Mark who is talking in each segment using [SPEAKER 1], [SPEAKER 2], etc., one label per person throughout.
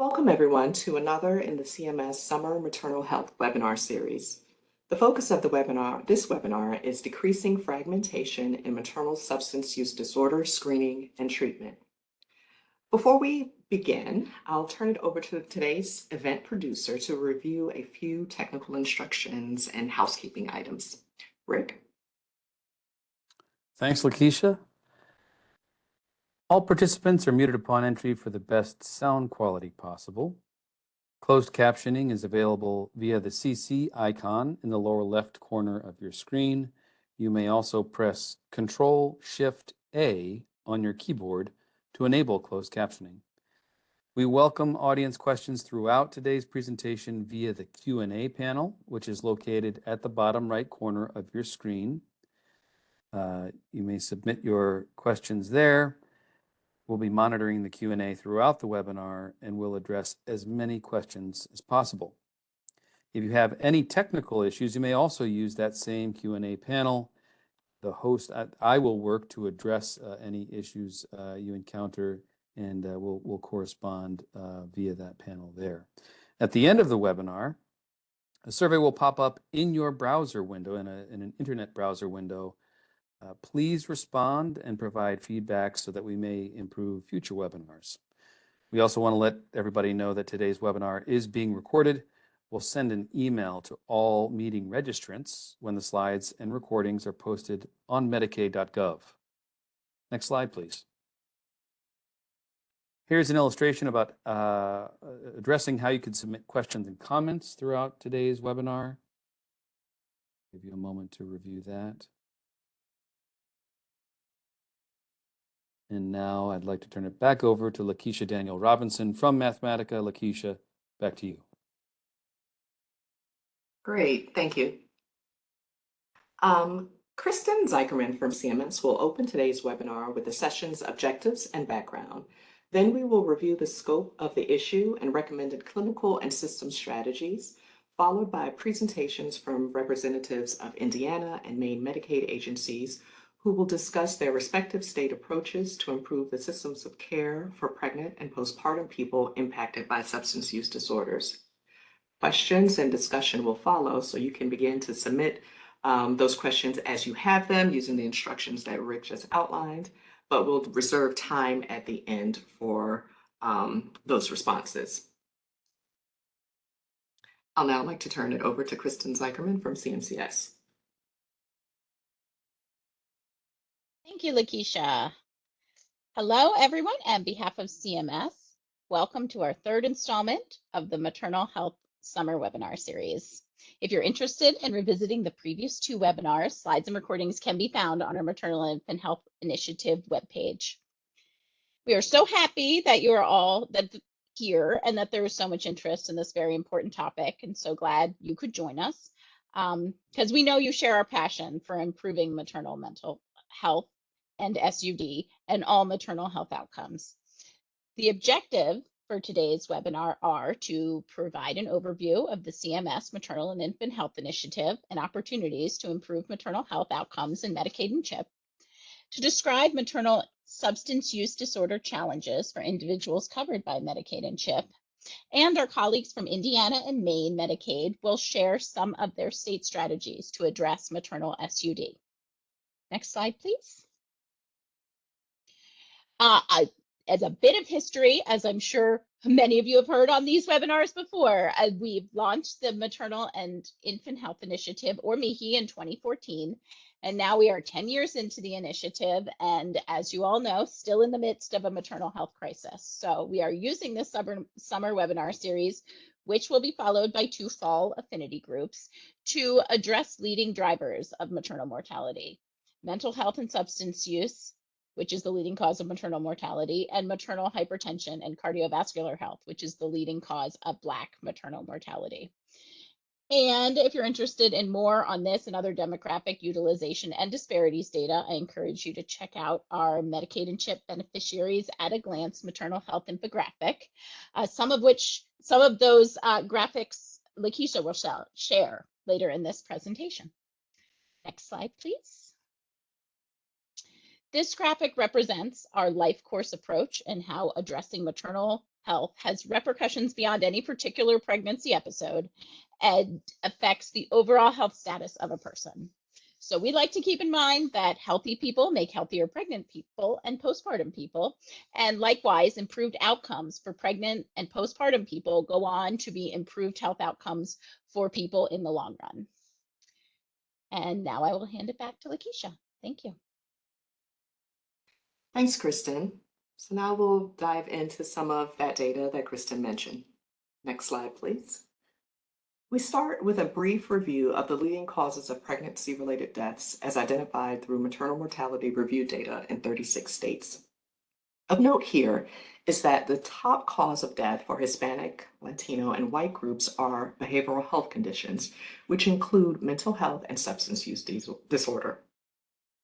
[SPEAKER 1] Welcome everyone to another in the CMS Summer Maternal Health webinar series. The focus of this webinar is decreasing fragmentation in maternal substance use disorder screening and treatment. Before we begin, I'll turn it over to today's event producer to review a few technical instructions and housekeeping items. Rick?
[SPEAKER 2] Thanks, Lakeisha. All participants are muted upon entry for the best sound quality possible. Closed captioning is available via the CC icon in the lower left corner of your screen. You may also press Control-Shift-A on your keyboard to enable closed captioning. We welcome audience questions throughout today's presentation via the Q&A panel, which is located at the bottom right corner of your screen. You may submit your questions there. We'll be monitoring the Q&A throughout the webinar and we'll address as many questions as possible. If you have any technical issues, you may also use that same Q&A panel. The host, I will work to address any issues you encounter, and we'll correspond via that panel there. At the end of the webinar, a survey will pop up in your browser window, in an internet browser window. Please respond and provide feedback so that we may improve future webinars. We also want to let everybody know that today's webinar is being recorded. We'll send an email to all meeting registrants when the slides and recordings are posted on Medicaid.gov. Next slide, please. Here's an illustration about addressing how you can submit questions and comments throughout today's webinar. Give you a moment to review that. And now I'd like to turn it back over to Lakeisha Daniel Robinson from Mathematica. Lakeisha, back to you.
[SPEAKER 1] Great, thank you. Kristen Zeikerman from CMS will open today's webinar with the session's objectives and background. Then we will review the scope of the issue and recommended clinical and system strategies, followed by presentations from representatives of Indiana and Maine Medicaid agencies who will discuss their respective state approaches to improve the systems of care for pregnant and postpartum people impacted by substance use disorders. Questions and discussion will follow, so you can begin to submit those questions as you have them using the instructions that Rick just outlined, but we'll reserve time at the end for those responses. I'll now like to turn it over to Kristen Zeikerman from CMCS.
[SPEAKER 3] Thank you, Lakeisha. Hello, everyone. On behalf of CMS, welcome to our third installment of the Maternal Health Summer Webinar Series. If you're interested in revisiting the previous two webinars, slides and recordings can be found on our Maternal and Infant Health Initiative webpage. We are so happy that you are all here and that there is so much interest in this very important topic, and so glad you could join us because we know you share our passion for improving maternal mental health and SUD and all maternal health outcomes. The objective for today's webinar are to provide an overview of the CMS Maternal and Infant Health Initiative and opportunities to improve maternal health outcomes in Medicaid and CHIP, to describe maternal substance use disorder challenges for individuals covered by Medicaid and CHIP, and our colleagues from Indiana and Maine Medicaid will share some of their state strategies to address maternal SUD. Next slide, please. As a bit of history, as I'm sure many of you have heard on these webinars before, we've launched the Maternal and Infant Health Initiative, or MIHI, in 2014. And now we are 10 years into the initiative, and as you all know, still in the midst of a maternal health crisis. So we are using this summer webinar series, which will be followed by 2 fall affinity groups, to address leading drivers of maternal mortality: mental health and substance use, which is the leading cause of maternal mortality, and maternal hypertension and cardiovascular health, which is the leading cause of Black maternal mortality. And if you're interested in more on this and other demographic utilization and disparities data, I encourage you to check out our Medicaid and CHIP beneficiaries at a glance maternal health infographic, some of those graphics Lakeisha will share later in this presentation. Next slide, please. This graphic represents our life course approach and how addressing maternal health has repercussions beyond any particular pregnancy episode and affects the overall health status of a person. So we like to keep in mind that healthy people make healthier pregnant people and postpartum people, and likewise improved outcomes for pregnant and postpartum people go on to be improved health outcomes for people in the long run. And now I will hand it back to Lakeisha. Thank you.
[SPEAKER 1] Thanks, Kristen. So now we'll dive into some of that data that Kristen mentioned. Next slide, please. We start with a brief review of the leading causes of pregnancy-related deaths as identified through maternal mortality review data in 36 states. Of note here is that the top cause of death for Hispanic, Latino, and white groups are behavioral health conditions, which include mental health and substance use disorder.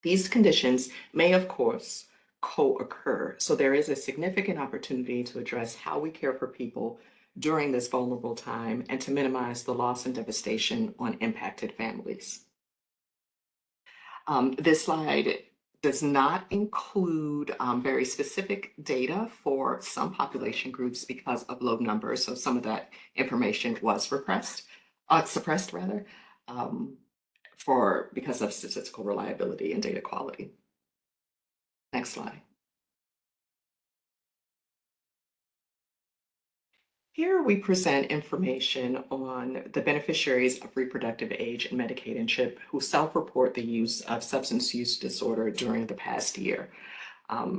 [SPEAKER 1] These conditions may, of course, co-occur, so there is a significant opportunity to address how we care for people during this vulnerable time and to minimize the loss and devastation on impacted families. This slide does not include very specific data for some population groups because of low numbers, so some of that information was suppressed rather, because of statistical reliability and data quality. Next slide. Here we present information on the beneficiaries of reproductive age and Medicaid and CHIP who self-report the use of substance use disorder during the past year.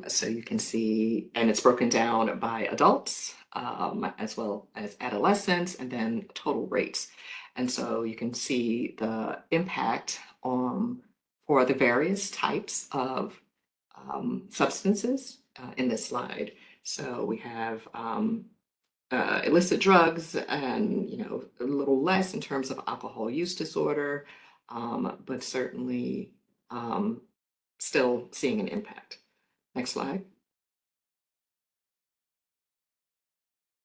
[SPEAKER 1] So you can see, and it's broken down by adults as well as adolescents, and then total rates. And so you can see the impact for the various types of substances in this slide. So we have illicit drugs and, a little less in terms of alcohol use disorder, but certainly still seeing an impact. Next slide.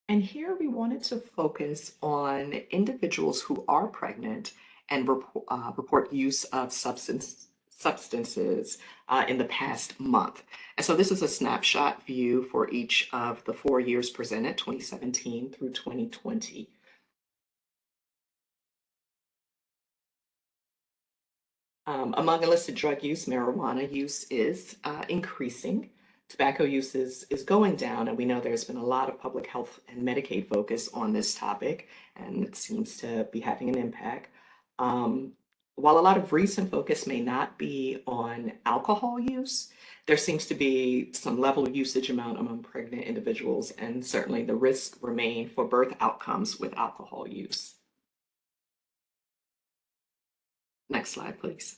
[SPEAKER 1] And here we wanted to focus on individuals who are pregnant and report use of substances in the past month. And so this is a snapshot view for each of the 4 years presented, 2017 through 2020. Among illicit drug use, marijuana use is increasing. Tobacco use is going down, and we know there's been a lot of public health and Medicaid focus on this topic, and it seems to be having an impact. While a lot of recent focus may not be on alcohol use, there seems to be some level of usage amount among pregnant individuals, and certainly the risks remain for birth outcomes with alcohol use. Next slide, please.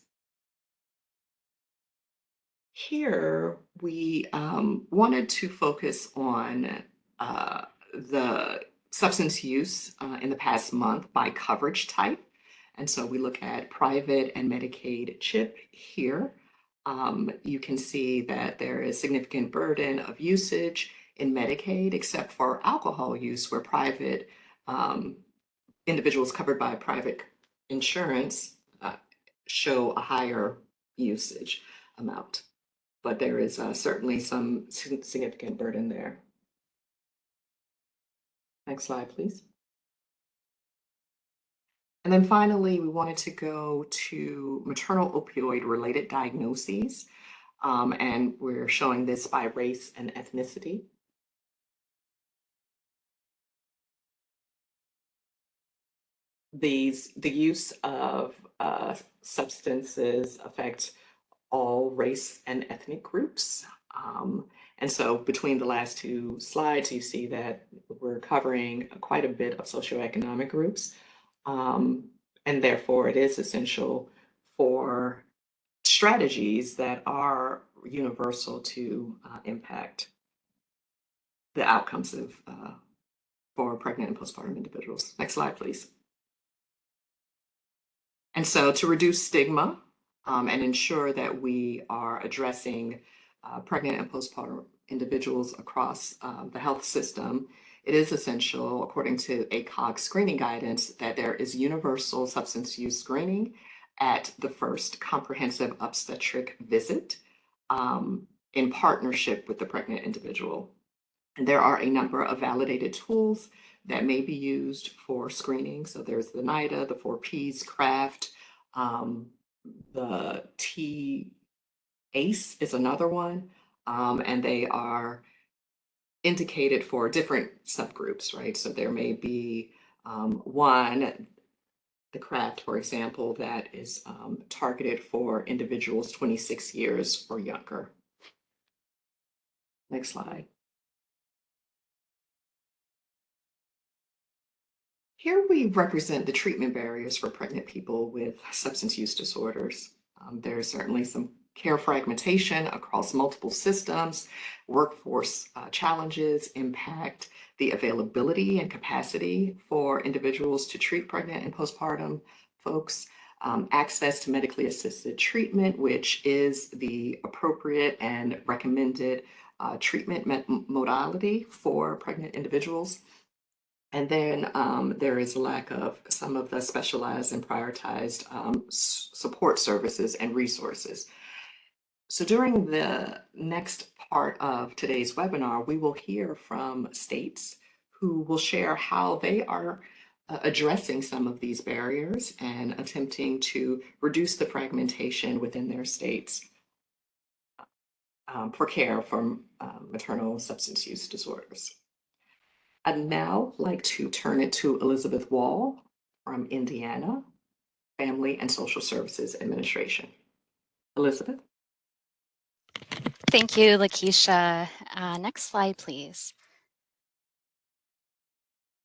[SPEAKER 1] Here, we wanted to focus on the substance use in the past month by coverage type. And so we look at private and Medicaid CHIP here. You can see that there is significant burden of usage in Medicaid, except for alcohol use, where private individuals covered by private insurance show a higher usage amount. But there is certainly some significant burden there. Next slide, please. And then finally, we wanted to go to maternal opioid-related diagnoses, and we're showing this by race and ethnicity. The use of substances affect all race and ethnic groups. And so between the last two slides, you see that we're covering quite a bit of socioeconomic groups. And therefore, it is essential for strategies that are universal to impact the outcomes for pregnant and postpartum individuals. Next slide, please. And so to reduce stigma and ensure that we are addressing pregnant and postpartum individuals across the health system, it is essential, according to ACOG screening guidance, that there is universal substance use screening at the first comprehensive obstetric visit in partnership with the pregnant individual. And there are a number of validated tools that may be used for screening. So there's the NIDA, the 4Ps, CRAFT, the TACE is another one, and they are indicated for different subgroups, right? So there may be one, the CRAFT, for example, that is targeted for individuals 26 years or younger. Next slide. Here we represent the treatment barriers for pregnant people with substance use disorders. There is certainly some care fragmentation across multiple systems. Workforce challenges impact the availability and capacity for individuals to treat pregnant and postpartum folks. Access to medically assisted treatment, which is the appropriate and recommended treatment modality for pregnant individuals. And then there is a lack of some of the specialized and prioritized support services and resources. So during the next part of today's webinar, we will hear from states who will share how they are addressing some of these barriers and attempting to reduce the fragmentation within their states for care for maternal substance use disorders. I'd now like to turn it to Elizabeth Wall from Indiana Family and Social Services Administration. Elizabeth?
[SPEAKER 4] Thank you, Lakeisha. Next slide, please.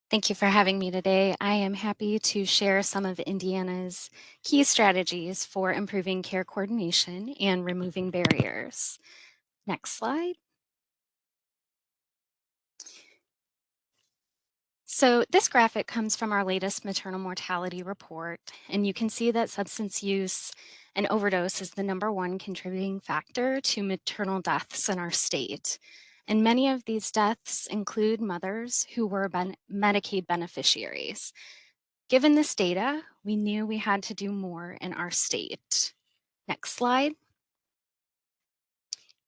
[SPEAKER 4] Thank you for having me today. I am happy to share some of Indiana's key strategies for improving care coordination and removing barriers. Next slide. So this graphic comes from our latest maternal mortality report, and you can see that substance use and overdose is the #1 contributing factor to maternal deaths in our state. And many of these deaths include mothers who were Medicaid beneficiaries. Given this data, we knew we had to do more in our state. Next slide.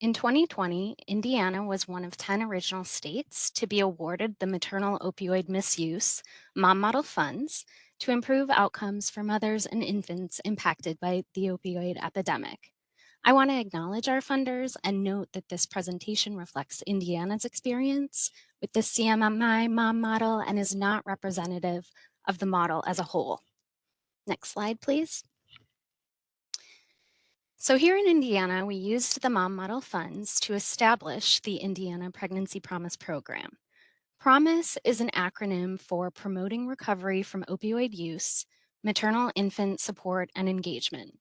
[SPEAKER 4] In 2020, Indiana was one of 10 original states to be awarded the Maternal Opioid Misuse Mom Model Funds to improve outcomes for mothers and infants impacted by the opioid epidemic. I want to acknowledge our funders and note that this presentation reflects Indiana's experience with the CMMI Mom Model and is not representative of the model as a whole. Next slide, please. So here in Indiana, we used the Mom Model funds to establish the Indiana Pregnancy Promise Program. PROMISE is an acronym for Promoting Recovery from Opioid Use, Maternal Infant Support and Engagement.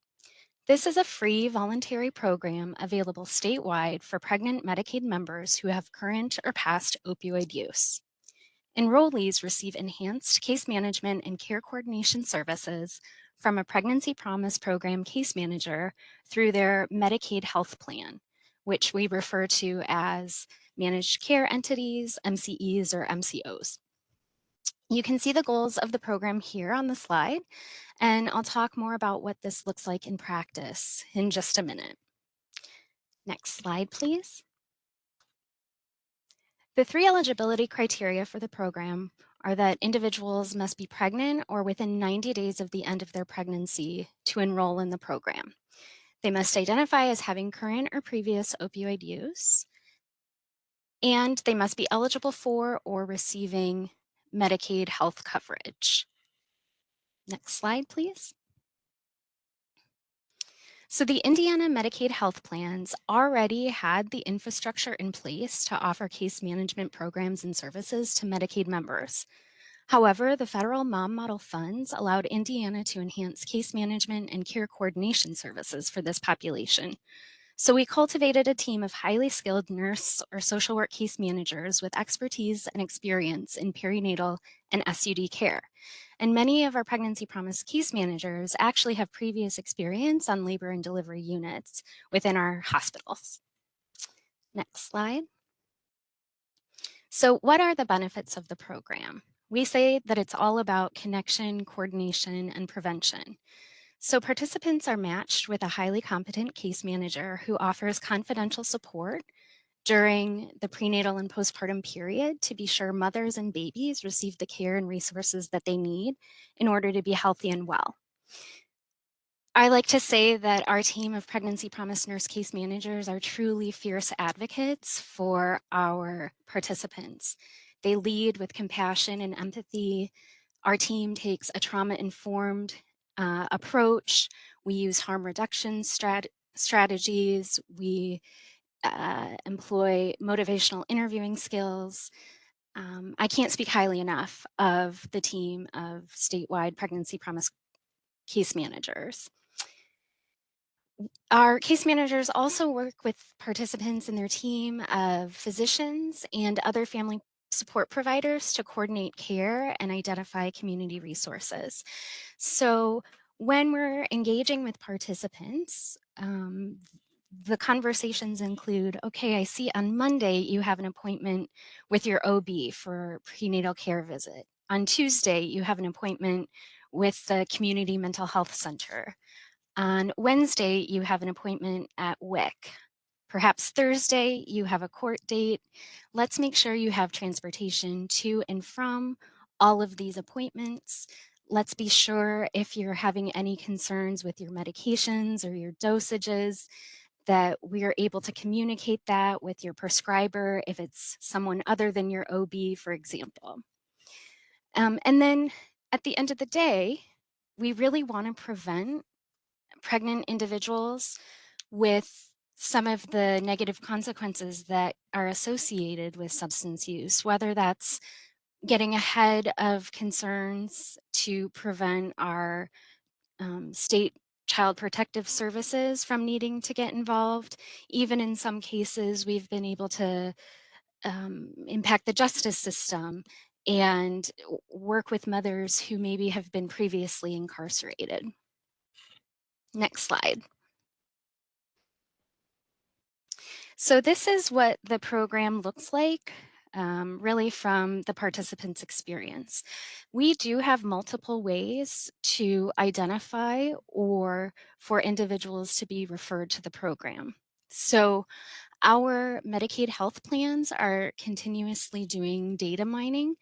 [SPEAKER 4] This is a free voluntary program available statewide for pregnant Medicaid members who have current or past opioid use. Enrollees receive enhanced case management and care coordination services from a Pregnancy Promise Program case manager through their Medicaid health plan, which we refer to as managed care entities, MCEs, or MCOs. You can see the goals of the program here on the slide, and I'll talk more about what this looks like in practice in just a minute. Next slide, please. The 3 eligibility criteria for the program are that individuals must be pregnant or within 90 days of the end of their pregnancy to enroll in the program. They must identify as having current or previous opioid use, and they must be eligible for or receiving Medicaid health coverage. Next slide, please. So the Indiana Medicaid health plans already had the infrastructure in place to offer case management programs and services to Medicaid members. However, the federal Mom Model funds allowed Indiana to enhance case management and care coordination services for this population. So we cultivated a team of highly skilled nurse or social work case managers with expertise and experience in perinatal and SUD care. And many of our Pregnancy Promise case managers actually have previous experience on labor and delivery units within our hospitals. Next slide. So what are the benefits of the program? We say that it's all about connection, coordination, and prevention. So participants are matched with a highly competent case manager who offers confidential support during the prenatal and postpartum period to be sure mothers and babies receive the care and resources that they need in order to be healthy and well. I like to say that our team of Pregnancy Promise nurse case managers are truly fierce advocates for our participants. They lead with compassion and empathy. Our team takes a trauma-informed approach. We use harm reduction strategies. We employ motivational interviewing skills. I can't speak highly enough of the team of statewide Pregnancy Promise case managers. Our case managers also work with participants in their team of physicians and other family support providers to coordinate care and identify community resources. So when we're engaging with participants, the conversations include, okay, I see on Monday you have an appointment with your OB for prenatal care visit. On Tuesday, you have an appointment with the community mental health center. On Wednesday, you have an appointment at WIC. Perhaps Thursday, you have a court date. Let's make sure you have transportation to and from all of these appointments. Let's be sure if you're having any concerns with your medications or your dosages, that we are able to communicate that with your prescriber if it's someone other than your OB, for example. And then at the end of the day, we really want to prevent pregnant individuals with some of the negative consequences that are associated with substance use, whether that's getting ahead of concerns to prevent our state child protective services from needing to get involved. Even in some cases, we've been able to impact the justice system and work with mothers who maybe have been previously incarcerated. Next slide. So this is what the program looks like, really from the participants' experience. We do have multiple ways to identify or for individuals to be referred to the program. So our Medicaid health plans are continuously doing data mining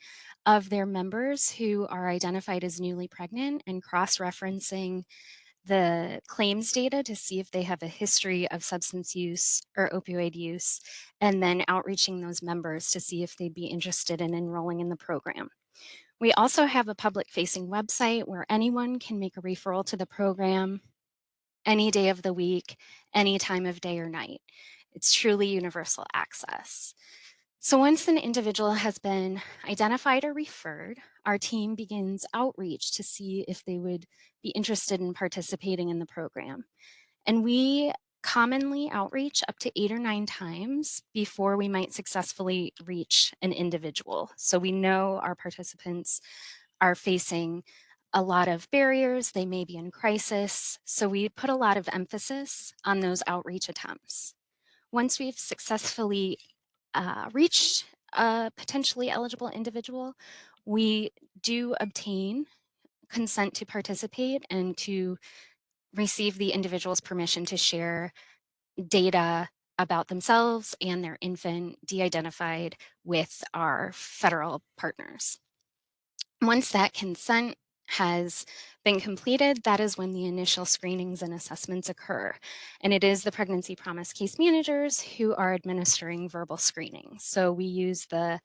[SPEAKER 4] of their members who are identified as newly pregnant and cross-referencing the claims data to see if they have a history of substance use or opioid use, and then outreaching those members to see if they'd be interested in enrolling in the program. We also have a public-facing website where anyone can make a referral to the program any day of the week, any time of day or night. It's truly universal access. So once an individual has been identified or referred, our team begins outreach to see if they would be interested in participating in the program. And we commonly outreach up to 8 or 9 times before we might successfully reach an individual. So we know our participants are facing a lot of barriers, they may be in crisis, so we put a lot of emphasis on those outreach attempts. Once we've successfully reached a potentially eligible individual, we do obtain consent to participate and to receive the individual's permission to share data about themselves and their infant de-identified with our federal partners. Once that consent has been completed, that is when the initial screenings and assessments occur. And it is the Pregnancy Promise case managers who are administering verbal screening. So we use the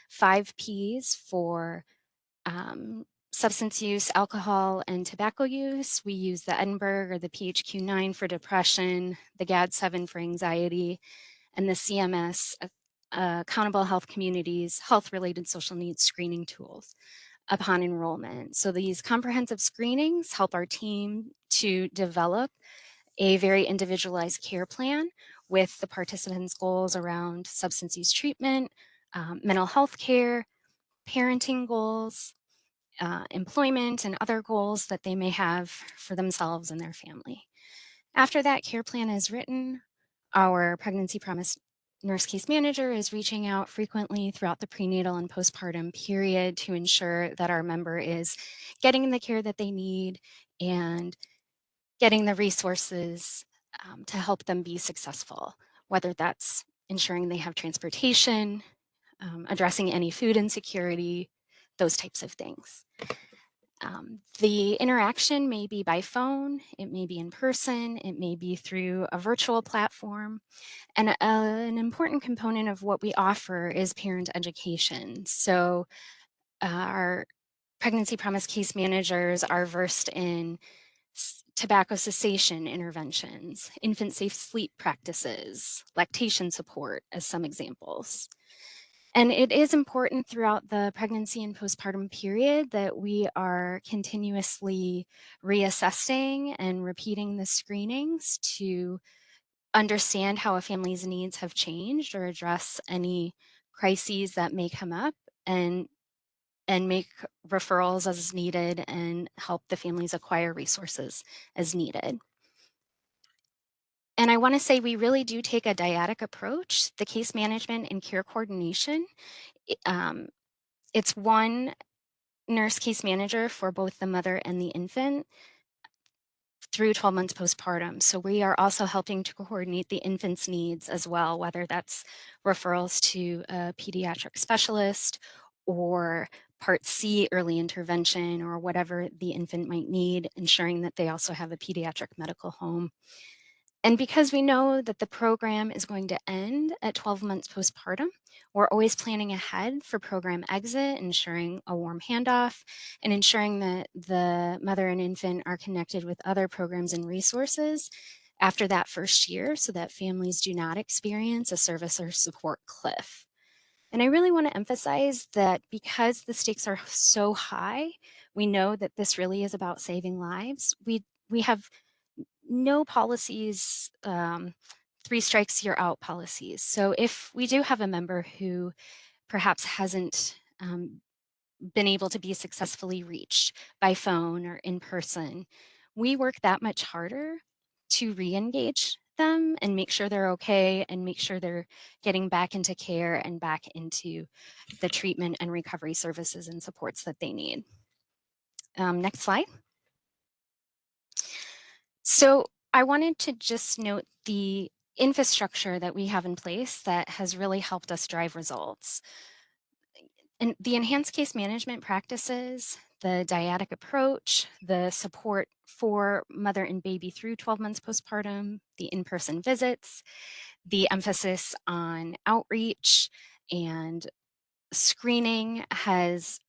[SPEAKER 4] 5 Ps for substance use, alcohol, and tobacco use. We use the Edinburgh or the PHQ-9 for depression, the GAD-7 for anxiety, and the CMS, Accountable Health Communities, health-related social needs screening tools upon enrollment. So these comprehensive screenings help our team to develop a very individualized care plan with the participants' goals around substance use treatment, mental health care, parenting goals, employment, and other goals that they may have for themselves and their family. After that care plan is written, our Pregnancy Promise nurse case manager is reaching out frequently throughout the prenatal and postpartum period to ensure that our member is getting the care that they need and getting the resources to help them be successful, whether that's ensuring they have transportation, addressing any food insecurity, those types of things. The interaction may be by phone, it may be in person, it may be through a virtual platform. And an important component of what we offer is parent education. So our pregnancy promise case managers are versed in tobacco cessation interventions, infant safe sleep practices, lactation support as some examples. And it is important throughout the pregnancy and postpartum period that we are continuously reassessing and repeating the screenings to understand how a family's needs have changed or address any crises that may come up and make referrals as needed and help the families acquire resources as needed. And I want to say we really do take a dyadic approach. The case management and care coordination, it's one nurse case manager for both the mother and the infant through 12 months postpartum. So we are also helping to coordinate the infant's needs as well, whether that's referrals to a pediatric specialist or Part C early intervention or whatever the infant might need, ensuring that they also have a pediatric medical home. And because we know that the program is going to end at 12 months postpartum, we're always planning ahead for program exit, ensuring a warm handoff, and ensuring that the mother and infant are connected with other programs and resources after that first year so that families do not experience a service or support cliff. And I really want to emphasize that because the stakes are so high, we know that this really is about saving lives. We have no policies, 3 strikes, you're out policies. So if we do have a member who perhaps hasn't been able to be successfully reached by phone or in person, we work that much harder to re-engage them and make sure they're okay and make sure they're getting back into care and back into the treatment and recovery services and supports that they need. Next slide. So I wanted to just note the infrastructure that we have in place that has really helped us drive results. And the enhanced case management practices, the dyadic approach, the support for mother and baby through 12 months postpartum, the in-person visits, the emphasis on outreach and screening has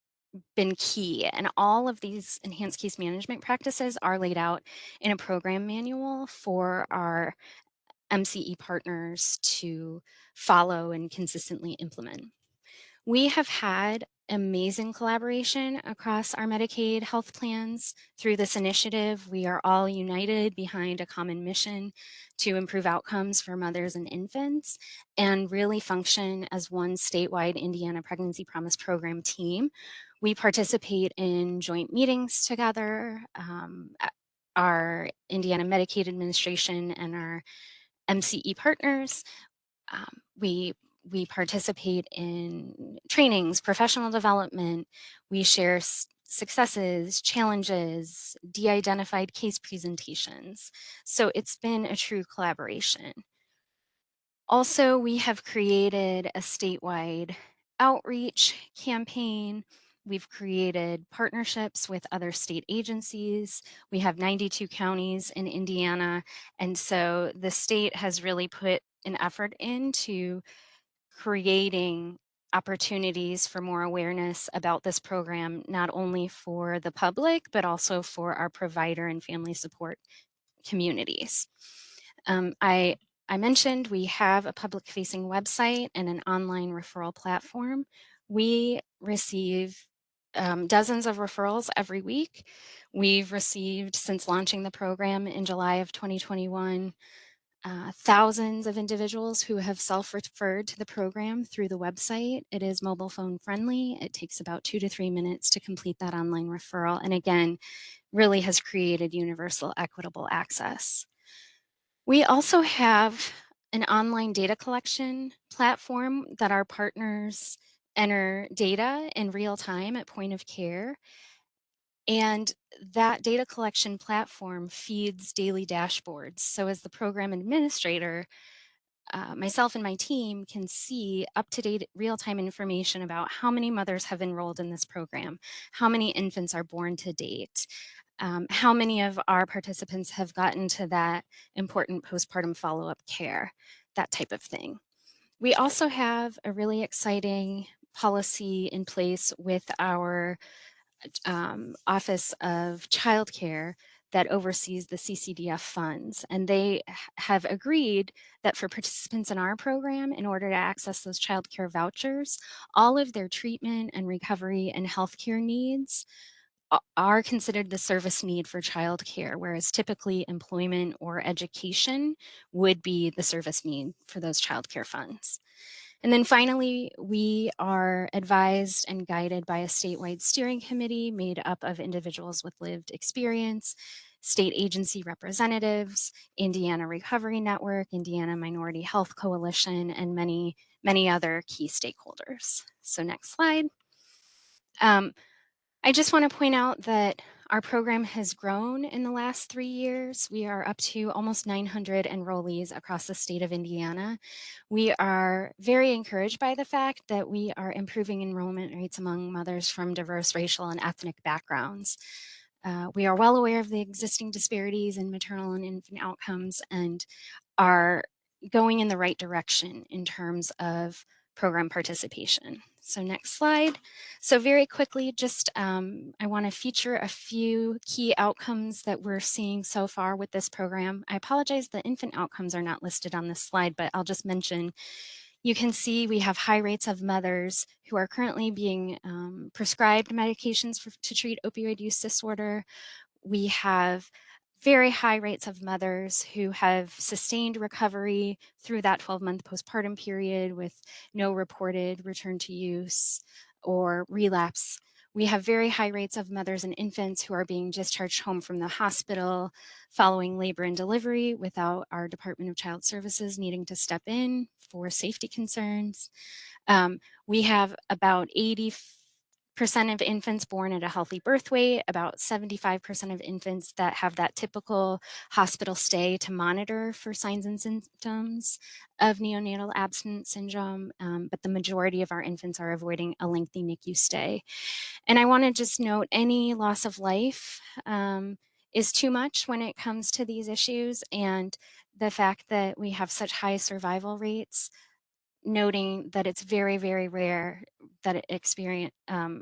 [SPEAKER 4] been key. And all of these enhanced case management practices are laid out in a program manual for our MCE partners to follow and consistently implement. We have had amazing collaboration across our Medicaid health plans. Through this initiative, we are all united behind a common mission to improve outcomes for mothers and infants and really function as one statewide Indiana Pregnancy Promise Program team. We participate in joint meetings together. Our Indiana Medicaid Administration and our MCE partners. We participate in trainings, professional development. We share successes, challenges, de-identified case presentations. So it's been a true collaboration. Also, we have created a statewide outreach campaign. We've created partnerships with other state agencies. We have 92 counties in Indiana. And so the state has really put an effort into creating opportunities for more awareness about this program, not only for the public, but also for our provider and family support communities. I mentioned we have a public-facing website and an online referral platform. We receive dozens of referrals every week. We've received, since launching the program in July of 2021, thousands of individuals who have self-referred to the program through the website. It is mobile phone friendly. It takes about 2 to 3 minutes to complete that online referral. And again, really has created universal equitable access. We also have an online data collection platform that our partners enter data in real time at point of care. And that data collection platform feeds daily dashboards. So as the program administrator, myself and my team can see up-to-date real-time information about how many mothers have enrolled in this program, how many infants are born to date, how many of our participants have gotten to that important postpartum follow-up care, that type of thing. We also have a really exciting policy in place with our Office of Childcare that oversees the CCDF funds. And they have agreed that for participants in our program, in order to access those childcare vouchers, all of their treatment and recovery and healthcare needs are considered the service need for childcare, whereas typically employment or education would be the service need for those childcare funds. And then finally, we are advised and guided by a statewide steering committee made up of individuals with lived experience, state agency representatives, Indiana Recovery Network, Indiana Minority Health Coalition, and many, many other key stakeholders. So next slide. I just want to point out that our program has grown in the last 3 years. We are up to almost 900 enrollees across the state of Indiana. We are very encouraged by the fact that we are improving enrollment rates among mothers from diverse racial and ethnic backgrounds. We are well aware of the existing disparities in maternal and infant outcomes and are going in the right direction in terms of program participation. So next slide. So very quickly, just I want to feature a few key outcomes that we're seeing so far with this program. I apologize, the infant outcomes are not listed on this slide, but I'll just mention, you can see we have high rates of mothers who are currently being prescribed medications to treat opioid use disorder. We have very high rates of mothers who have sustained recovery through that 12-month postpartum period with no reported return to use or relapse. We have very high rates of mothers and infants who are being discharged home from the hospital following labor and delivery without our Department of Child Services needing to step in for safety concerns. We have about 80% of infants born at a healthy birth weight, about 75% of infants that have that typical hospital stay to monitor for signs and symptoms of neonatal abstinence syndrome, but the majority of our infants are avoiding a lengthy NICU stay. And I want to just note, any loss of life is too much when it comes to these issues, and the fact that we have such high survival rates, noting that it's very, very rare that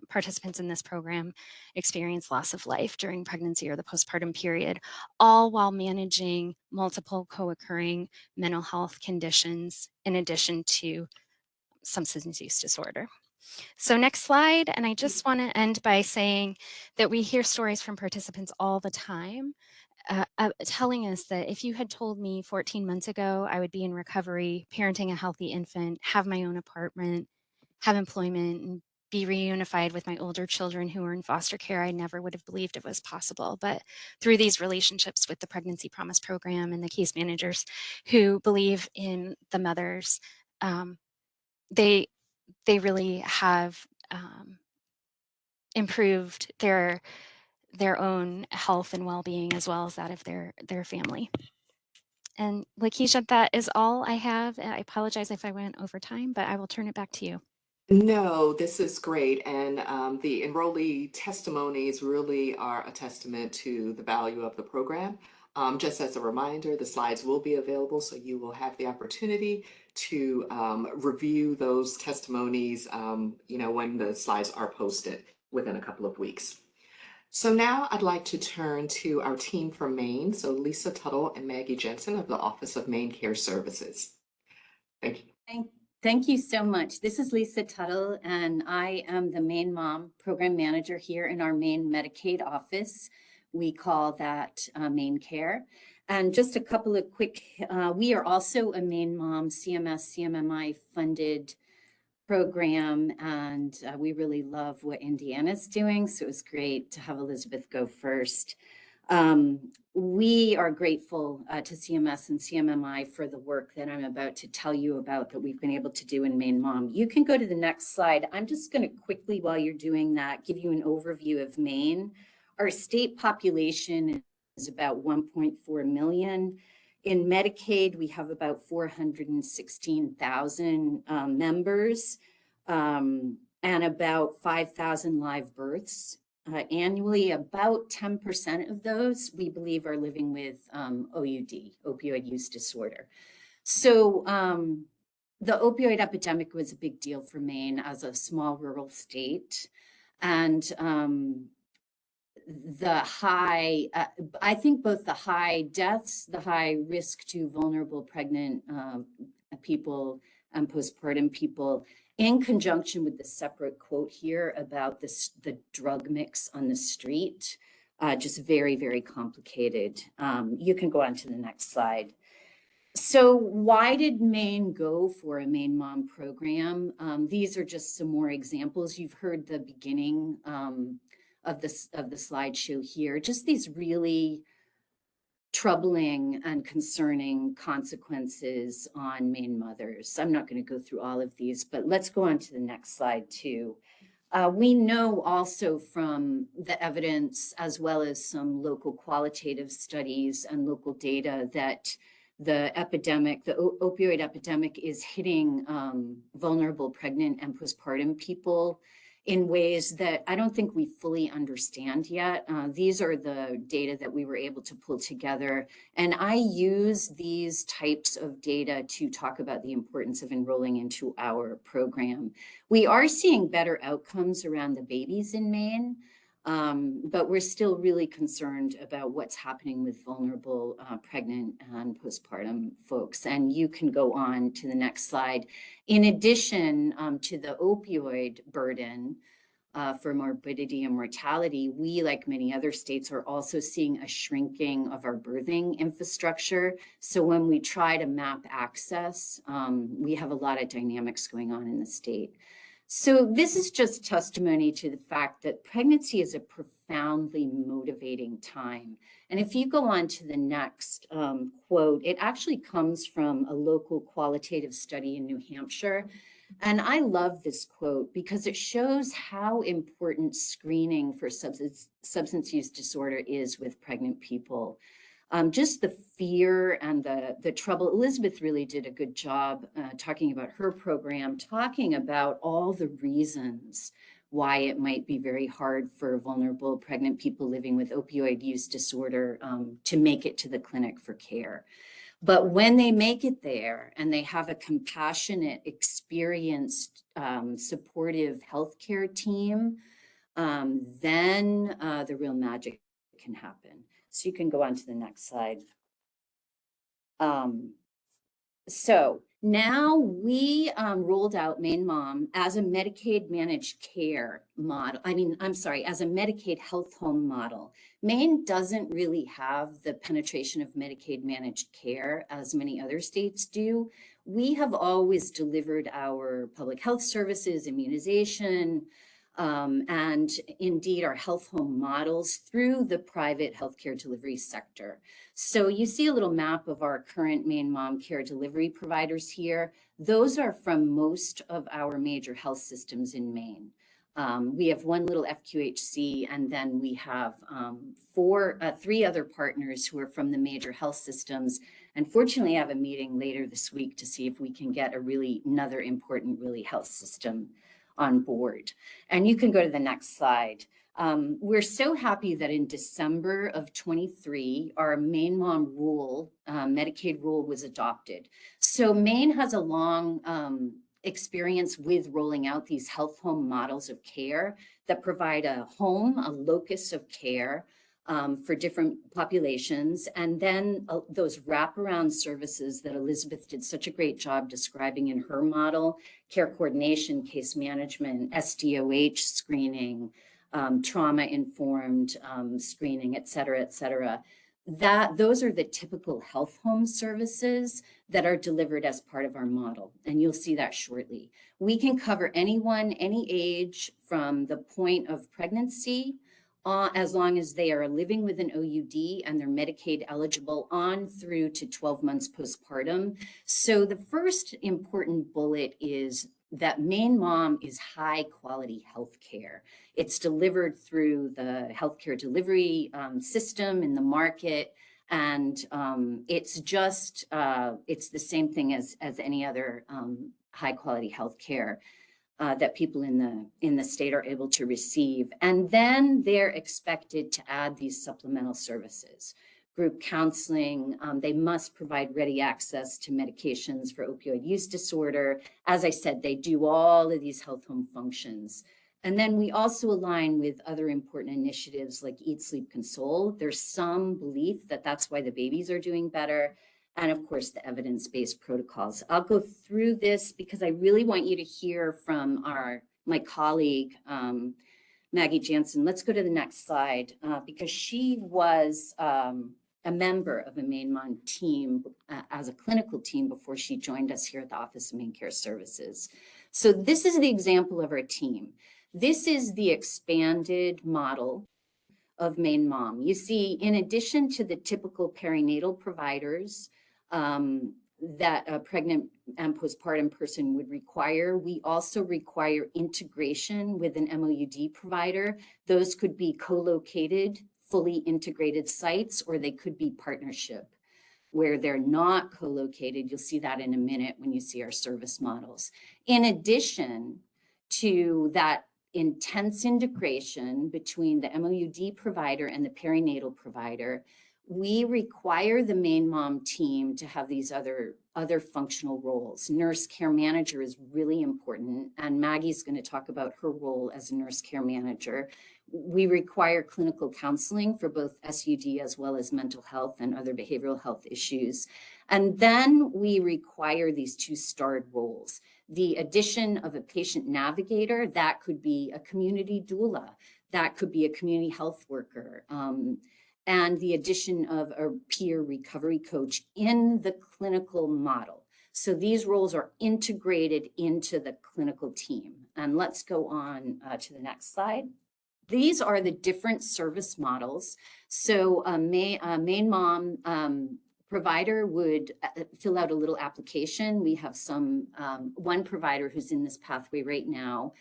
[SPEAKER 4] participants in this program experience loss of life during pregnancy or the postpartum period, all while managing multiple co-occurring mental health conditions in addition to substance use disorder. So next slide, and I just want to end by saying that we hear stories from participants all the time telling us that if you had told me 14 months ago I would be in recovery, parenting a healthy infant, have my own apartment, have employment, and be reunified with my older children who are in foster care, I never would have believed it was possible. But through these relationships with the Pregnancy Promise Program and the case managers who believe in the mothers, they really have improved their own health and well-being as well as that of their family. And Lakeisha, that is all I have. I apologize if I went over time, but I will turn it back to you.
[SPEAKER 1] No, this is great. And the enrollee testimonies really are a testament to the value of the program. Just as a reminder, the slides will be available, so you will have the opportunity to review those testimonies, when the slides are posted within a couple of weeks. So now I'd like to turn to our team from Maine, so Lisa Tuttle and Maggie Jensen of the Office of Maine Care Services. Thank you.
[SPEAKER 5] Thank you so much. This is Lisa Tuttle, and I am the Maine Mom Program Manager here in our Maine Medicaid office. We call that Maine Care. And just a couple of quick, we are also a Maine Mom CMS, CMMI funded program, and we really love what Indiana's doing. So it was great to have Elizabeth go first. We are grateful to CMS and CMMI for the work that I'm about to tell you about that we've been able to do in Maine Mom. You can go to the next slide. I'm just going to quickly, while you're doing that, give you an overview of Maine. Our state population is about 1.4 million. In Medicaid, we have about 416,000 members and about 5,000 live births. Annually, about 10% of those we believe are living with OUD, opioid use disorder. So the opioid epidemic was a big deal for Maine as a small rural state. And I think both the high deaths, the high risk to vulnerable pregnant people and postpartum people, in conjunction with the separate quote here about the drug mix on the street, just very, very complicated. You can go on to the next slide. So why did Maine go for a Maine Mom program? These are just some more examples. You've heard the beginning of the slideshow here, just these really troubling and concerning consequences on Maine mothers. I'm not going to go through all of these, but let's go on to the next slide too. We know also from the evidence, as well as some local qualitative studies and local data, that the epidemic, the opioid epidemic, is hitting vulnerable pregnant and postpartum people in ways that I don't think we fully understand yet. These are the data that we were able to pull together. And I use these types of data to talk about the importance of enrolling into our program. We are seeing better outcomes around the babies in Maine, but we're still really concerned about what's happening with vulnerable pregnant and postpartum folks. And you can go on to the next slide. In addition to the opioid burden for morbidity and mortality, we, like many other states, are also seeing a shrinking of our birthing infrastructure. So when we try to map access, we have a lot of dynamics going on in the state. So this is just testimony to the fact that pregnancy is a profoundly motivating time. And if you go on to the next quote, it actually comes from a local qualitative study in New Hampshire. And I love this quote because it shows how important screening for substance use disorder is with pregnant people. Just the fear and the trouble. Elizabeth really did a good job talking about her program, talking about all the reasons why it might be very hard for vulnerable pregnant people living with opioid use disorder to make it to the clinic for care. But when they make it there and they have a compassionate, experienced, supportive healthcare team, then the real magic can happen. So you can go on to the next slide. So now we rolled out Maine Mom as a Medicaid managed care model. As a Medicaid health home model. Maine doesn't really have the penetration of Medicaid managed care as many other states do. We have always delivered our public health services, immunization, and indeed our health home models through the private healthcare delivery sector. So you see a little map of our current Maine Mom care delivery providers here. Those are from most of our major health systems in Maine. We have one little FQHC, and then we have three other partners who are from the major health systems. And fortunately, I have a meeting later this week to see if we can get another important health system on board. And you can go to the next slide. We're so happy that in December of 23, our Maine Mom rule, Medicaid rule, was adopted. So Maine has a long experience with rolling out these health home models of care that provide a home, a locus of care for different populations. And then those wraparound services that Elizabeth did such a great job describing in her model: care coordination, case management, SDOH screening, trauma-informed screening, et cetera, et cetera. Those are the typical health home services that are delivered as part of our model. And you'll see that shortly. We can cover anyone, any age, from the point of pregnancy, as long as they are living with an OUD and they're Medicaid eligible, on through to 12 months postpartum. So the first important bullet is that Maine Mom is high quality healthcare. It's delivered through the healthcare delivery system in the market, And it's just, it's the same thing as any other high quality healthcare that people in the state are able to receive. And then they're expected to add these supplemental services. Group counseling, they must provide ready access to medications for opioid use disorder. As I said, they do all of these health home functions. And then we also align with other important initiatives like Eat, Sleep, Console. There's some belief that that's why the babies are doing better. And of course, the evidence-based protocols. I'll go through this because I really want you to hear from my colleague, Maggie Jansen. Let's go to the next slide because she was a member of a MainMon team as a clinical team before she joined us here at the Office of Main Care Services. So this is the example of our team. This is the expanded model of MainMom. You see, in addition to the typical perinatal providers that a pregnant and postpartum person would require, we also require integration with an MOUD provider. Those could be co-located, fully integrated sites, or they could be partnership. Where they're not co-located, you'll see that in a minute when you see our service models. In addition to that intense integration between the MOUD provider and the perinatal provider, we require the MainMom team to have these other functional roles. Nurse care manager is really important, and Maggie's going to talk about her role as a nurse care manager. We require clinical counseling for both SUD as well as mental health and other behavioral health issues. And then we require these two starred roles. The addition of a patient navigator, that could be a community doula, that could be a community health worker, and the addition of a peer recovery coach in the clinical model. So these roles are integrated into the clinical team. And let's go on to the next slide. These are the different service models. So a MainMom provider would fill out a little application. We have one provider who's in this pathway right now.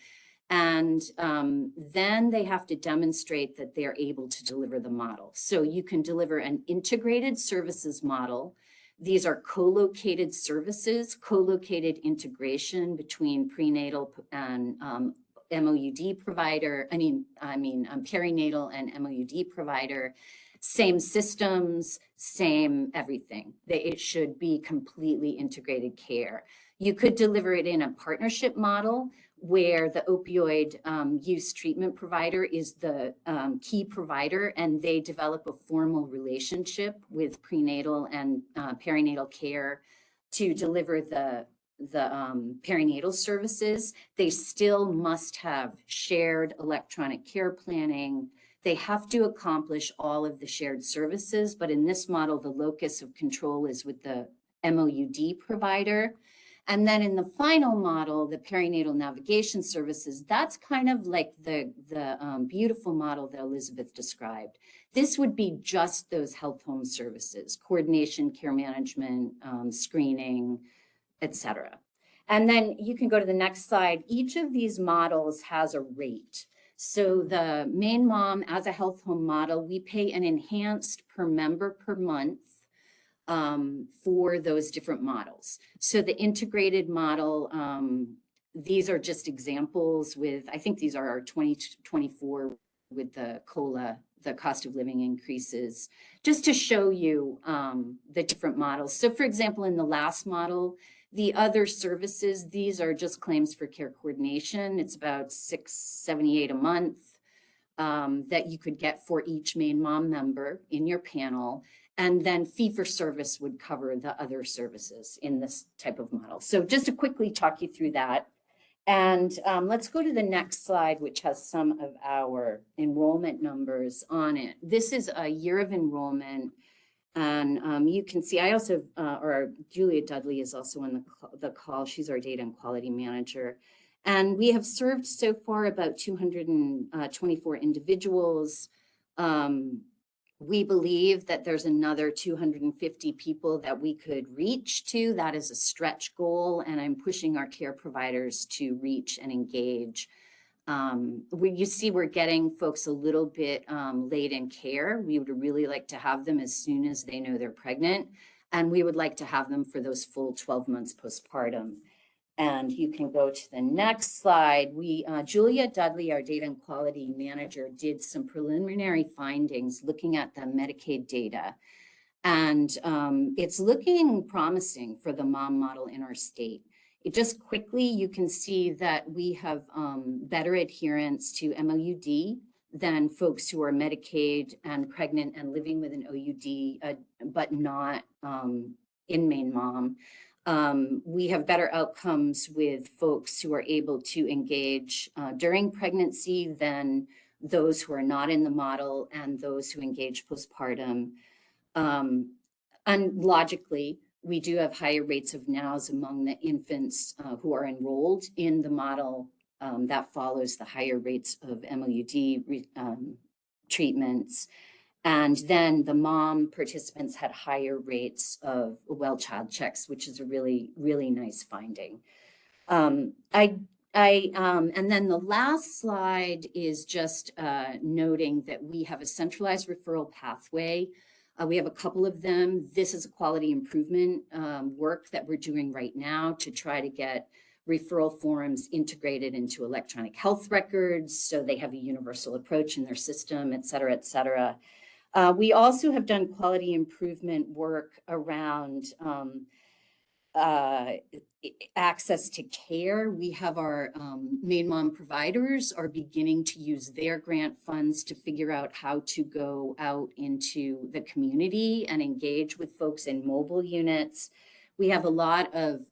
[SPEAKER 5] And then they have to demonstrate that they're able to deliver the model. So you can deliver an integrated services model. These are co-located services, co-located integration between prenatal and MOUD provider, perinatal and MOUD provider, same systems, same everything. It should be completely integrated care. You could deliver it in a partnership model where the opioid use treatment provider is the key provider, and they develop a formal relationship with prenatal and perinatal care to deliver the perinatal services. They still must have shared electronic care planning. They have to accomplish all of the shared services, but in this model, the locus of control is with the MOUD provider. And then in the final model, the perinatal navigation services, that's kind of like the beautiful model that Elizabeth described. This would be just those health home services, coordination, care management, screening, etc. And then you can go to the next slide. Each of these models has a rate. So the MainMom as a health home model, we pay an enhanced per member per month for those different models. So the integrated model, these are just examples with, I think these are our 2024 with the COLA, the cost of living increases, just to show you the different models. So for example, in the last model, the other services, these are just claims for care coordination. It's about $678 a month that you could get for each MainMom member in your panel. And then fee for service would cover the other services in this type of model. So just to quickly talk you through that. And let's go to the next slide, which has some of our enrollment numbers on it. This is a year of enrollment. And you can see, I also, or Julia Dudley is also on the call. She's our data and quality manager. And we have served so far about 224 individuals. We believe that there's another 250 people that we could reach to. That is a stretch goal, and I'm pushing our care providers to reach and engage you see we're getting folks a little bit late in care. We would really like to have them as soon as they know they're pregnant, and we would like to have them for those full 12 months postpartum. And you can go to the next slide. Julia Dudley, our data and quality manager, did some preliminary findings looking at the Medicaid data. And it's looking promising for the mom model in our state. Just quickly, you can see that we have better adherence to MOUD than folks who are Medicaid and pregnant and living with an OUD, but not in Maine Mom. We have better outcomes with folks who are able to engage during pregnancy than those who are not in the model and those who engage postpartum. And logically, we do have higher rates of NOWs among the infants who are enrolled in the model that follows the higher rates of MOUD treatments. And then the mom participants had higher rates of well child checks, which is a really, really nice finding. And then the last slide is just noting that we have a centralized referral pathway. We have a couple of them. This is a quality improvement work that we're doing right now to try to get referral forms integrated into electronic health records so they have a universal approach in their system, et cetera, et cetera. We also have done quality improvement work around access to care. We have our Maine Mom providers are beginning to use their grant funds to figure out how to go out into the community and engage with folks in mobile units. We have a lot of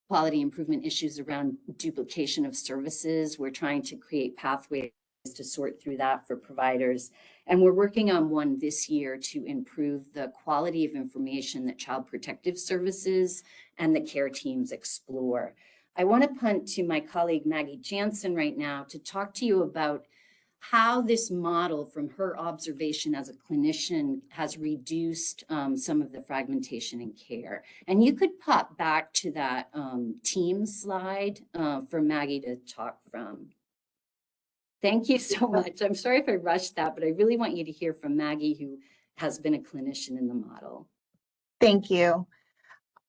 [SPEAKER 5] quality improvement issues around duplication of services. We're trying to create pathways to sort through that for providers. And we're working on one this year to improve the quality of information that Child Protective Services and the care teams explore. I want to punt to my colleague Maggie Jansen right now to talk to you about how this model from her observation as a clinician has reduced some of the fragmentation in care. And you could pop back to that team slide for Maggie to talk from. Thank you so much. I'm sorry if I rushed that, but I really want you to hear from Maggie, who has been a clinician in the model.
[SPEAKER 6] Thank you.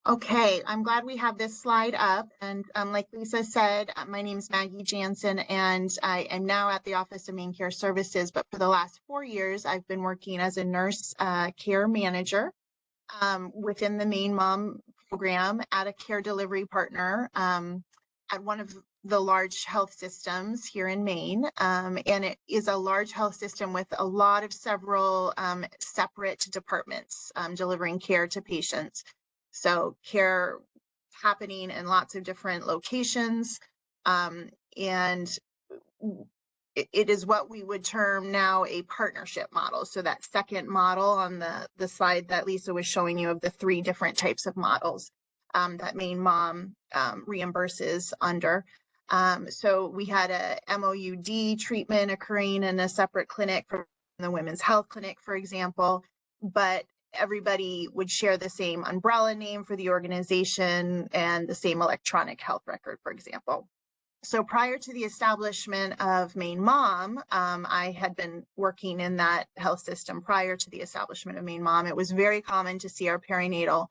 [SPEAKER 6] Okay, I'm glad we have this slide up. And like Lisa said, my name is Maggie Jansen, and I am now at the Office of Maine Care Services. But for the last 4 years, I've been working as a nurse care manager within the Maine Mom program at a care delivery partner at one of the large health systems here in Maine. And it is a large health system with a lot of several separate departments delivering care to patients. So care happening in lots of different locations. And it is what we would term now a partnership model. So that second model on the slide that Lisa was showing you of the 3 different types of models that Maine Mom reimburses under. So we had a MOUD treatment occurring in a separate clinic from the Women's Health Clinic, for example, but everybody would share the same umbrella name for the organization and the same electronic health record, for example. So prior to the establishment of Maine Mom, I had been working in that health system prior to the establishment of Maine Mom. It was very common to see our perinatal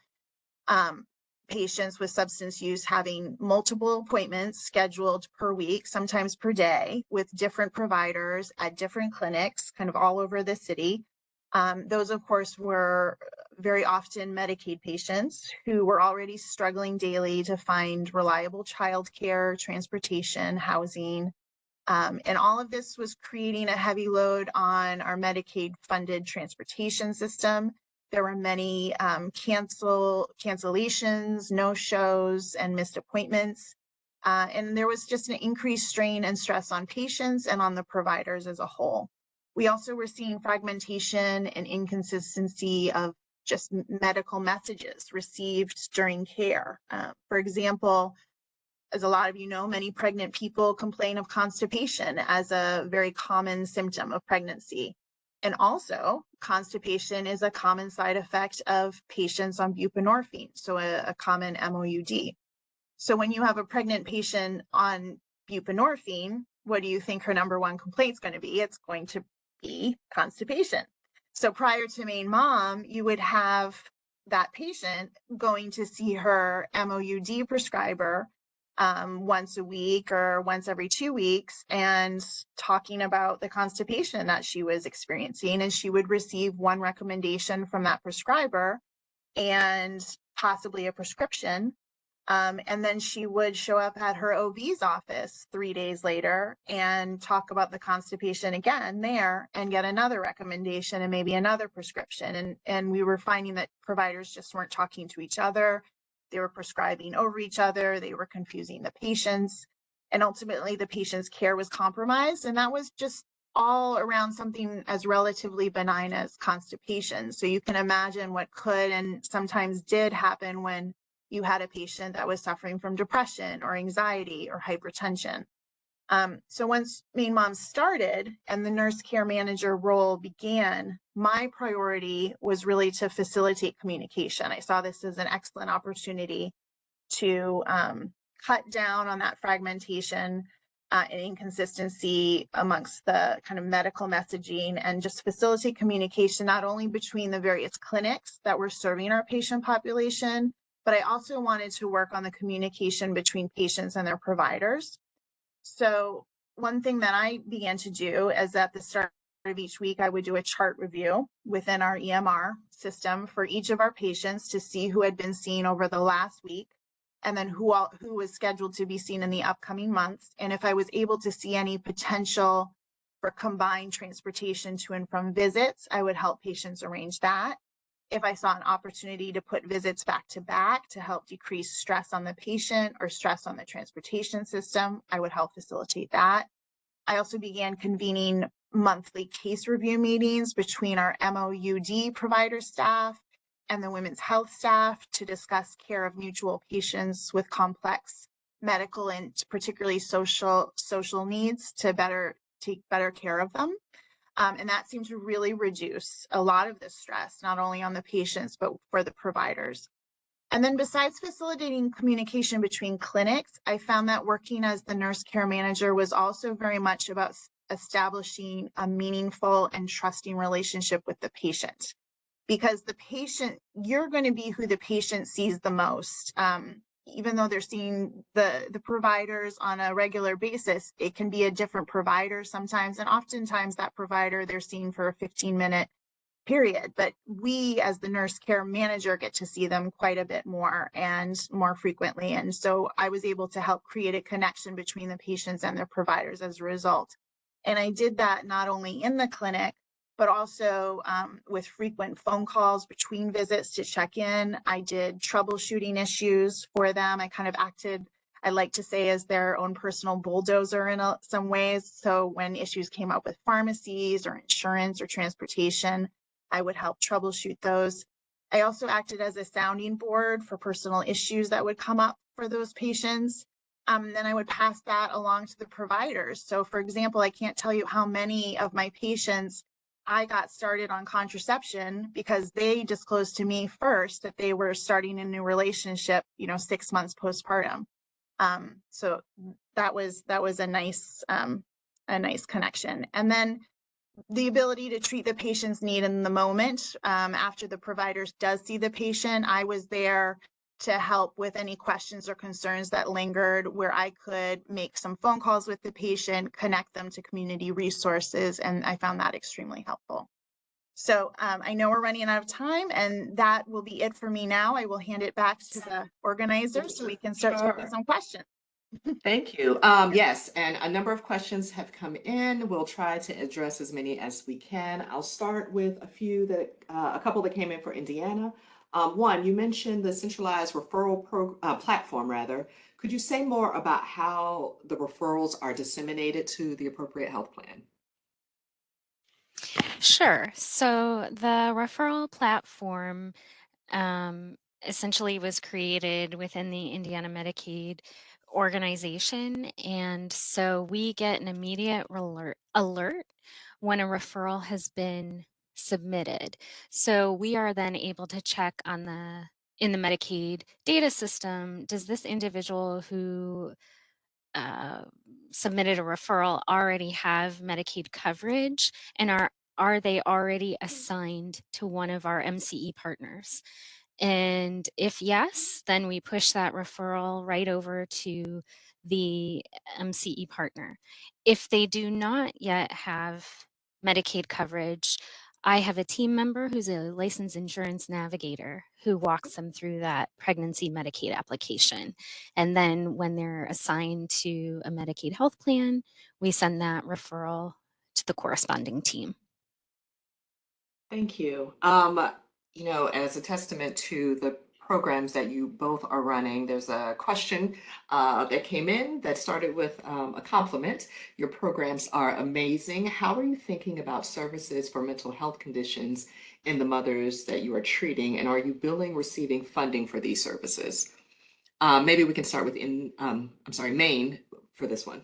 [SPEAKER 6] patients with substance use having multiple appointments scheduled per week, sometimes per day, with different providers at different clinics, kind of all over the city. Those, of course, were very often Medicaid patients who were already struggling daily to find reliable childcare, transportation, housing. And all of this was creating a heavy load on our Medicaid-funded transportation system. There were many cancellations, no-shows, and missed appointments. And there was just an increased strain and stress on patients and on the providers as a whole. We also were seeing fragmentation and inconsistency of just medical messages received during care. For example, as a lot of you know, many pregnant people complain of constipation as a very common symptom of pregnancy. And also, constipation is a common side effect of patients on buprenorphine, so a common MOUD. So when you have a pregnant patient on buprenorphine, what do you think her number one complaint's going to be? It's going to be constipation. So prior to Main Mom, you would have that patient going to see her MOUD prescriber once a week or once every 2 weeks and talking about the constipation that she was experiencing. And she would receive one recommendation from that prescriber and possibly a prescription. And then she would show up at her OB's office 3 days later and talk about the constipation again there and get another recommendation and maybe another prescription. And we were finding that providers just weren't talking to each other. They were prescribing over each other. They were confusing the patients. And ultimately, the patient's care was compromised. And that was just all around something as relatively benign as constipation. So you can imagine what could and sometimes did happen when you had a patient that was suffering from depression or anxiety or hypertension. So once Main Mom started and the nurse care manager role began, my priority was really to facilitate communication. I saw this as an excellent opportunity to cut down on that fragmentation and inconsistency amongst the kind of medical messaging and just facilitate communication, not only between the various clinics that were serving our patient population, but I also wanted to work on the communication between patients and their providers. So one thing that I began to do is at the start of each week, I would do a chart review within our EMR system for each of our patients to see who had been seen over the last week, and then who was scheduled to be seen in the upcoming months. And if I was able to see any potential for combined transportation to and from visits, I would help patients arrange that. If I saw an opportunity to put visits back to back to help decrease stress on the patient or stress on the transportation system, I would help facilitate that. I also began convening monthly case review meetings between our MOUD provider staff and the women's health staff to discuss care of mutual patients with complex medical and particularly social needs to take better care of them. And that seemed to really reduce a lot of the stress, not only on the patients, but for the providers. And then besides facilitating communication between clinics, I found that working as the nurse care manager was also very much about establishing a meaningful and trusting relationship with the patient. Because the patient, you're going to be who the patient sees the most. Even though they're seeing the providers on a regular basis, it can be a different provider sometimes. And oftentimes that provider they're seeing for a 15-minute period. But we as the nurse care manager get to see them quite a bit more and more frequently. And so I was able to help create a connection between the patients and their providers as a result. And I did that not only in the clinic, but also with frequent phone calls between visits to check in. I did troubleshooting issues for them. I kind of acted, I like to say, as their own personal bulldozer in some ways. So when issues came up with pharmacies or insurance or transportation, I would help troubleshoot those. I also acted as a sounding board for personal issues that would come up for those patients. Then I would pass that along to the providers. So for example, I can't tell you how many of my patients I got started on contraception because they disclosed to me first that they were starting a new relationship, 6 months postpartum. So that was a nice connection. And then the ability to treat the patient's need in the moment. After the providers does see the patient, I was there to help with any questions or concerns that lingered, where I could make some phone calls with the patient, connect them to community resources, and I found that extremely helpful. So I know we're running out of time, and that will be it for me now. I will hand it back to the organizer so we can start taking some questions.
[SPEAKER 1] Thank you. Yes, and a number of questions have come in. We'll try to address as many as we can. I'll start with a couple that came in for Indiana. One, you mentioned the centralized referral platform, rather. Could you say more about how the referrals are disseminated to the appropriate health plan?
[SPEAKER 4] Sure. So the referral platform essentially was created within the Indiana Medicaid organization. And so we get an immediate alert when a referral has been submitted. So we are then able to check in the Medicaid data system, does this individual who submitted a referral already have Medicaid coverage, and are they already assigned to one of our MCE partners? And if yes, then we push that referral right over to the MCE partner. If they do not yet have Medicaid coverage, I have a team member who's a licensed insurance navigator who walks them through that pregnancy Medicaid application. And then when they're assigned to a Medicaid health plan, we send that referral to the corresponding team.
[SPEAKER 1] Thank you. As a testament to the programs that you both are running, there's a question that came in that started with a compliment. Your programs are amazing. How are you thinking about services for mental health conditions in the mothers that you are treating, and are you billing, receiving funding for these services? Maybe we can start with Maine for this one.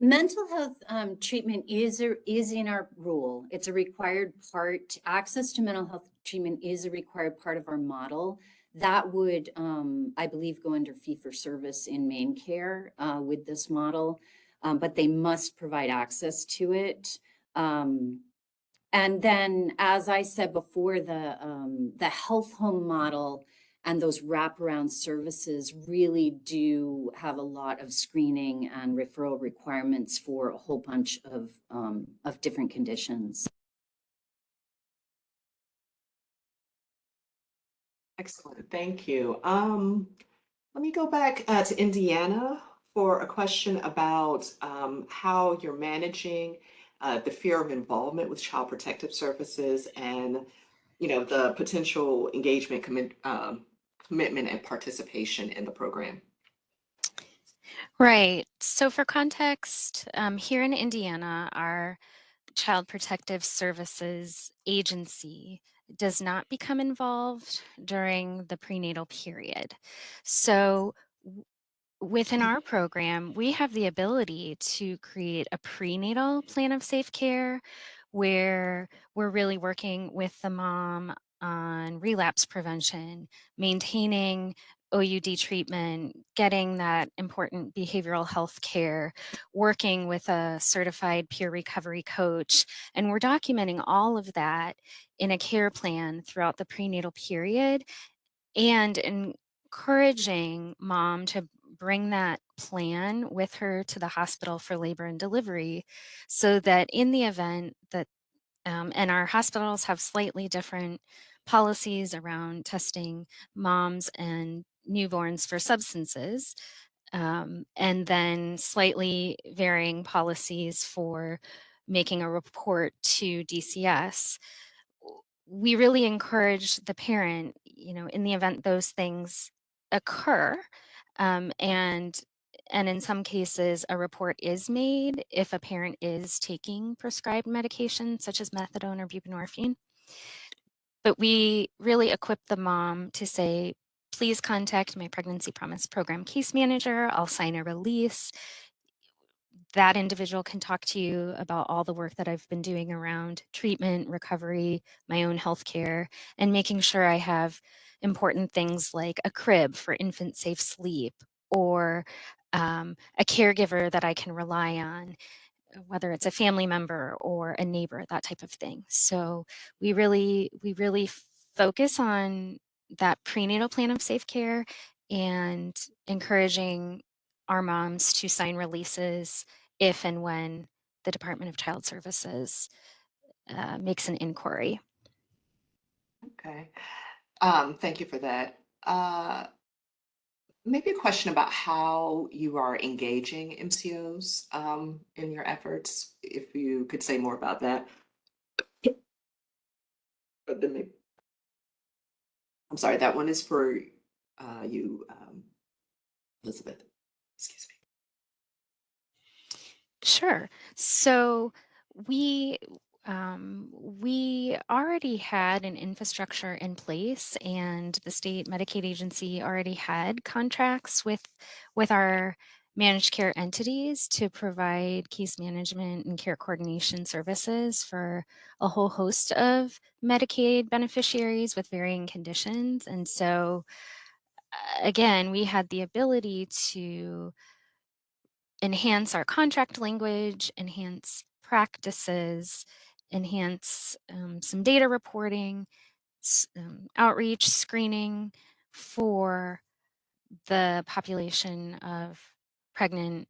[SPEAKER 5] Mental health treatment is in our rule. It's a required part. Access to mental health treatment is a required part of our model. That would, I believe, go under fee-for-service in Maine Care with this model, but they must provide access to it. And then, as I said before, the health home model and those wraparound services really do have a lot of screening and referral requirements for a whole bunch of different conditions.
[SPEAKER 1] Excellent, thank you. Let me go back to Indiana for a question about how you're managing the fear of involvement with Child Protective Services and, the potential engagement, commitment, and participation in the program.
[SPEAKER 4] Right. So for context, here in Indiana, our Child Protective Services agency does not become involved during the prenatal period. So within our program, we have the ability to create a prenatal plan of safe care where we're really working with the mom on relapse prevention, maintaining OUD treatment, getting that important behavioral health care, working with a certified peer recovery coach. And we're documenting all of that in a care plan throughout the prenatal period and encouraging mom to bring that plan with her to the hospital for labor and delivery so that in the event that and our hospitals have slightly different policies around testing moms and newborns for substances, and then slightly varying policies for making a report to DCS. We really encourage the parent, in the event those things occur, and in some cases, a report is made if a parent is taking prescribed medication such as methadone or buprenorphine. But we really equip the mom to say, please contact my Pregnancy Promise Program case manager. I'll sign a release. That individual can talk to you about all the work that I've been doing around treatment, recovery, my own healthcare, and making sure I have important things like a crib for infant safe sleep or a caregiver that I can rely on, whether it's a family member or a neighbor, that type of thing. So we really focus on that prenatal plan of safe care and encouraging our moms to sign releases if and when the Department of Child Services makes an inquiry.
[SPEAKER 1] Okay, thank you for that. Maybe a question about how you are engaging MCOs in your efforts, if you could say more about that. But then I'm sorry, that one is for you, Elizabeth. Excuse me.
[SPEAKER 4] Sure. So we already had an infrastructure in place, and the state Medicaid agency already had contracts with our managed care entities to provide case management and care coordination services for a whole host of Medicaid beneficiaries with varying conditions. And so again, we had the ability to enhance our contract language, enhance practices, enhance some data reporting, outreach, screening for the population of pregnant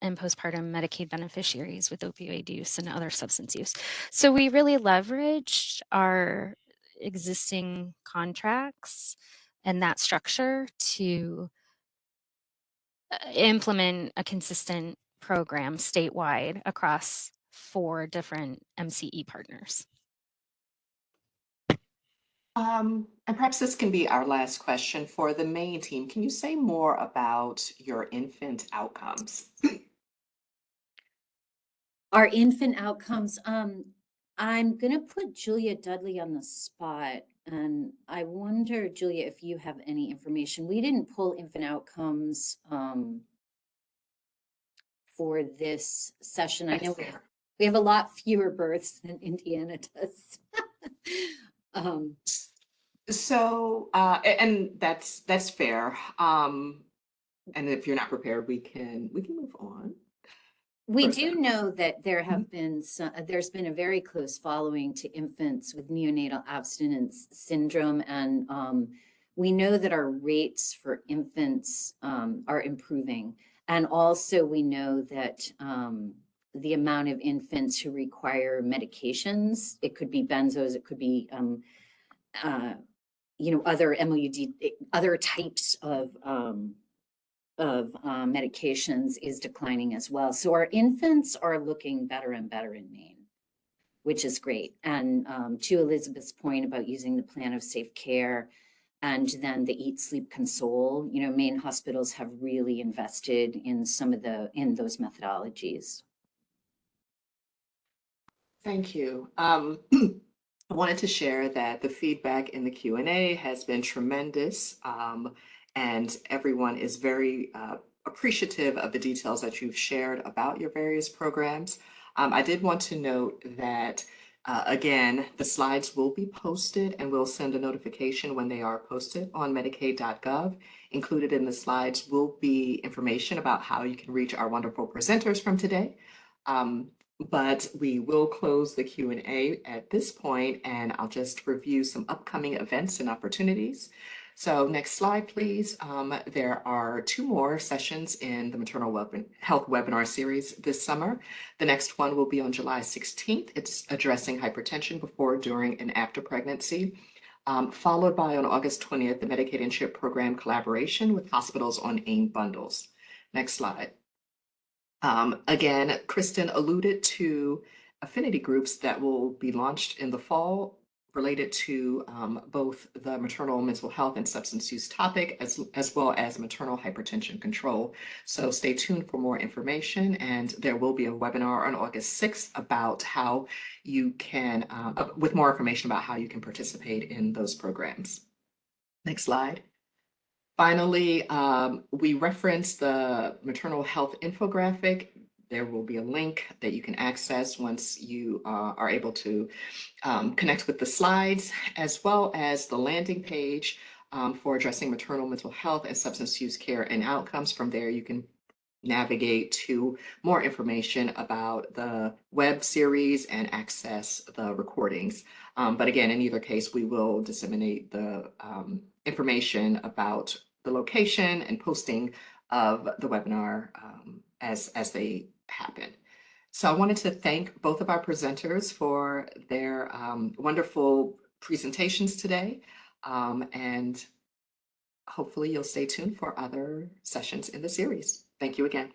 [SPEAKER 4] and postpartum Medicaid beneficiaries with opioid use and other substance use. So we really leveraged our existing contracts and that structure to implement a consistent program statewide across 4 different MCE partners.
[SPEAKER 1] And perhaps this can be our last question for the main team. Can you say more about your infant outcomes?
[SPEAKER 5] Our infant outcomes, I'm gonna put Julia Dudley on the spot, and I wonder, Julia, if you have any information. We didn't pull infant outcomes for this session. I know we have a lot fewer births than Indiana does.
[SPEAKER 1] So, and that's fair. And if you're not prepared, we can move on.
[SPEAKER 5] We
[SPEAKER 1] Further.
[SPEAKER 5] do know that there have been there's been a very close following to infants with neonatal abstinence syndrome, and we know that our rates for infants are improving, and also we know that the amount of infants who require medications, it could be benzos, it could be other MOUD, other types of medications is declining as well. So our infants are looking better and better in Maine, which is great. And to Elizabeth's point about using the plan of safe care and then the Eat, Sleep, Console, Maine hospitals have really invested in in those methodologies.
[SPEAKER 1] Thank you. I wanted to share that the feedback in the Q&A has been tremendous, and everyone is very appreciative of the details that you've shared about your various programs. I did want to note that, again, the slides will be posted and we'll send a notification when they are posted on Medicaid.gov. Included in the slides will be information about how you can reach our wonderful presenters from today. But we will close the Q&A at this point, and I'll just review some upcoming events and opportunities. So next slide, please. There are 2 more sessions in the Maternal Health Webinar Series this summer. The next one will be on July 16th. It's addressing hypertension before, during, and after pregnancy. Followed by on August 20th, the Medicaid and CHIP program collaboration with hospitals on AIM bundles. Next slide. Again, Kristen alluded to affinity groups that will be launched in the fall related to both the maternal mental health and substance use topic as well as maternal hypertension control. So stay tuned for more information, and there will be a webinar on August 6th about how you can, with more information about how you can participate in those programs. Next slide. Finally, we reference the maternal health infographic. There will be a link that you can access once you are able to connect with the slides, as well as the landing page for addressing maternal mental health and substance use care and outcomes. From there, you can navigate to more information about the web series and access the recordings. But again, in either case, we will disseminate the information about the location and posting of the webinar as they happen. So I wanted to thank both of our presenters for their wonderful presentations today, and hopefully you'll stay tuned for other sessions in the series. Thank you again.